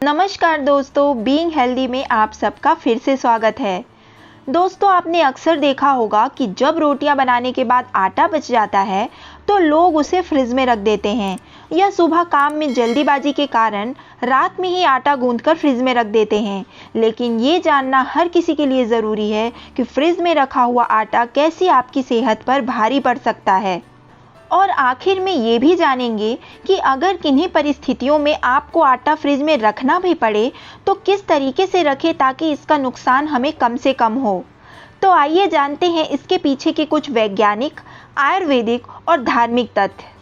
नमस्कार दोस्तों, being healthy में आप सबका फिर से स्वागत है। दोस्तों, आपने अक्सर देखा होगा कि जब रोटियां बनाने के बाद आटा बच जाता है तो लोग उसे फ्रिज में रख देते हैं या सुबह काम में जल्दीबाजी के कारण रात में ही आटा गूंथकर फ्रिज में रख देते हैं। लेकिन ये जानना हर किसी के लिए ज़रूरी है कि फ्रिज में रखा हुआ आटा कैसे आपकी सेहत पर भारी पड़ सकता है। और आखिर में ये भी जानेंगे कि अगर किन्हीं परिस्थितियों में आपको आटा फ्रिज में रखना भी पड़े तो किस तरीके से रखें ताकि इसका नुकसान हमें कम से कम हो। तो आइए जानते हैं इसके पीछे के कुछ वैज्ञानिक, आयुर्वेदिक और धार्मिक तथ्य।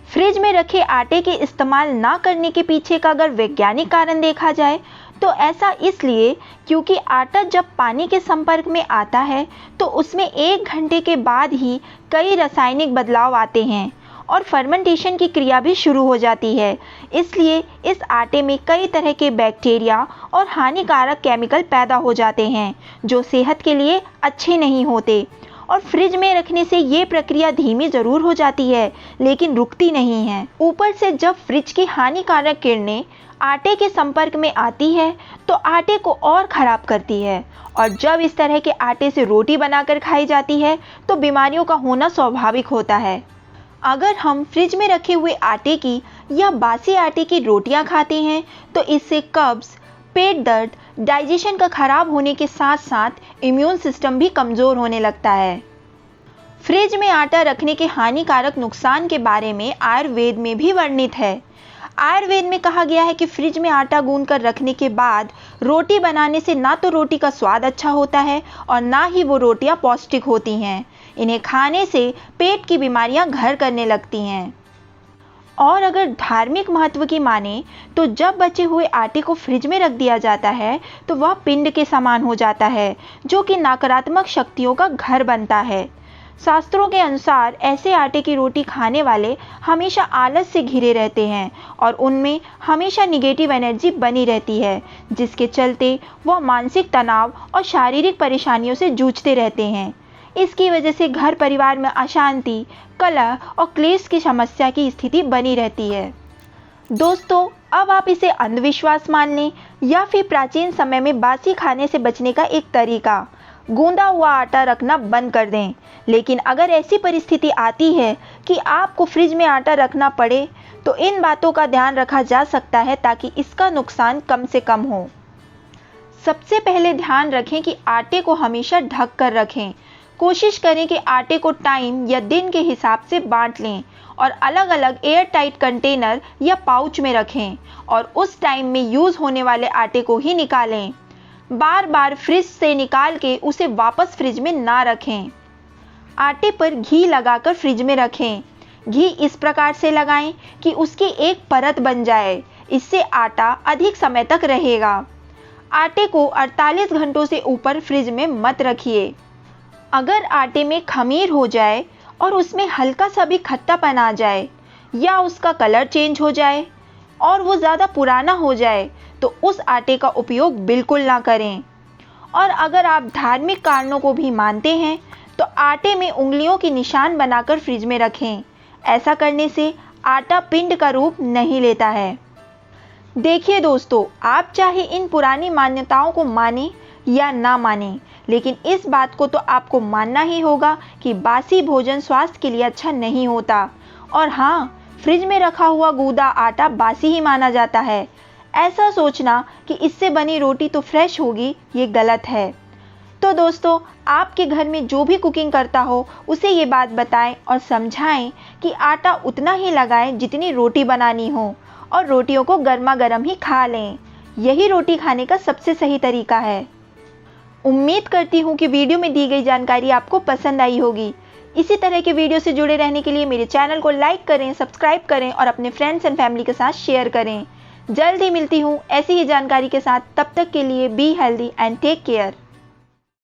फ्रिज में रखे आटे के इस्तेमाल ना करने के पीछे का अगर वैज्ञानिक कारण देखा जाए तो ऐसा इसलिए क्योंकि आटा जब पानी के संपर्क में आता है तो उसमें 1 घंटे के बाद ही कई रासायनिक बदलाव आते हैं और फर्मेंटेशन की क्रिया भी शुरू हो जाती है। इसलिए इस आटे में कई तरह के बैक्टीरिया और हानिकारक केमिकल पैदा हो जाते हैं जो सेहत के लिए अच्छे नहीं होते। और फ्रिज में रखने से ये प्रक्रिया धीमी ज़रूर हो जाती है लेकिन रुकती नहीं है। ऊपर से जब फ्रिज की हानिकारक किरणें आटे के संपर्क में आती है तो आटे को और ख़राब करती है और जब इस तरह के आटे से रोटी बनाकर खाई जाती है तो बीमारियों का होना स्वाभाविक होता है। अगर हम फ्रिज में रखे हुए आटे की या बासी आटे की रोटियां खाते हैं तो इससे कब्ज़, पेट दर्द, डाइजेशन का खराब होने के साथ साथ इम्यून सिस्टम भी कमज़ोर होने लगता है। फ्रिज में आटा रखने के हानिकारक नुकसान के बारे में आयुर्वेद में भी वर्णित है। आयुर्वेद में कहा गया है कि फ्रिज में आटा गूंथ कर रखने के बाद रोटी बनाने से ना तो रोटी का स्वाद अच्छा होता है और ना ही वो रोटियां पौष्टिक होती हैं। इन्हें खाने से पेट की बीमारियां घर करने लगती हैं। और अगर धार्मिक महत्व की माने तो जब बचे हुए आटे को फ्रिज में रख दिया जाता है तो वह पिंड के समान हो जाता है जो कि नकारात्मक शक्तियों का घर बनता है। शास्त्रों के अनुसार ऐसे आटे की रोटी खाने वाले हमेशा आलस से घिरे रहते हैं और उनमें हमेशा निगेटिव एनर्जी बनी रहती है जिसके चलते वह मानसिक तनाव और शारीरिक परेशानियों से जूझते रहते हैं। इसकी वजह से घर परिवार में अशांति, कलह और क्लेश की समस्या की स्थिति बनी रहती है। दोस्तों, अब आप इसे अंधविश्वास मान लें या फिर प्राचीन समय में बासी खाने से बचने का एक तरीका, गूंदा हुआ आटा रखना बंद कर दें। लेकिन अगर ऐसी परिस्थिति आती है कि आपको फ्रिज में आटा रखना पड़े तो इन बातों का ध्यान रखा जा सकता है ताकि इसका नुकसान कम से कम हो। सबसे पहले ध्यान रखें कि आटे को हमेशा ढक कर रखें। कोशिश करें कि आटे को टाइम या दिन के हिसाब से बांट लें और अलग अलग एयर टाइट कंटेनर या पाउच में रखें और उस टाइम में यूज़ होने वाले आटे को ही निकालें। बार बार फ्रिज से निकाल के उसे वापस फ्रिज में ना रखें। आटे पर घी लगाकर फ्रिज में रखें। घी इस प्रकार से लगाएं कि उसकी एक परत बन जाए। इससे आटा अधिक समय तक रहेगा। आटे को 48 घंटों से ऊपर फ्रिज में मत रखिए। अगर आटे में खमीर हो जाए और उसमें हल्का सा भी खट्टापन आ जाए या उसका कलर चेंज हो जाए और वो ज़्यादा पुराना हो जाए तो उस आटे का उपयोग बिल्कुल ना करें। और अगर आप धार्मिक कारणों को भी मानते हैं तो आटे में उंगलियों के निशान बनाकर फ्रिज में रखें। ऐसा करने से आटा पिंड का रूप नहीं लेता है। देखिए दोस्तों, आप चाहे इन पुरानी मान्यताओं को मानें या ना मानें, लेकिन इस बात को तो आपको मानना ही होगा कि बासी भोजन स्वास्थ्य के लिए अच्छा नहीं होता। और हाँ, फ्रिज में रखा हुआ गूंदा आटा बासी ही माना जाता है। ऐसा सोचना कि इससे बनी रोटी तो फ्रेश होगी, ये गलत है। तो दोस्तों, आपके घर में जो भी कुकिंग करता हो उसे ये बात बताएं और समझाएं कि आटा उतना ही लगाएं जितनी रोटी बनानी हो और रोटियों को गर्मा गर्म ही खा लें। यही रोटी खाने का सबसे सही तरीका है। उम्मीद करती हूँ कि वीडियो में दी गई जानकारी आपको पसंद आई होगी। इसी तरह के वीडियो से जुड़े रहने के लिए मेरे चैनल को लाइक करें, सब्सक्राइब करें और अपने फ्रेंड्स एंड फैमिली के साथ शेयर करें। जल्द ही मिलती हूँ ऐसी ही जानकारी के साथ। तब तक के लिए be healthy and take care.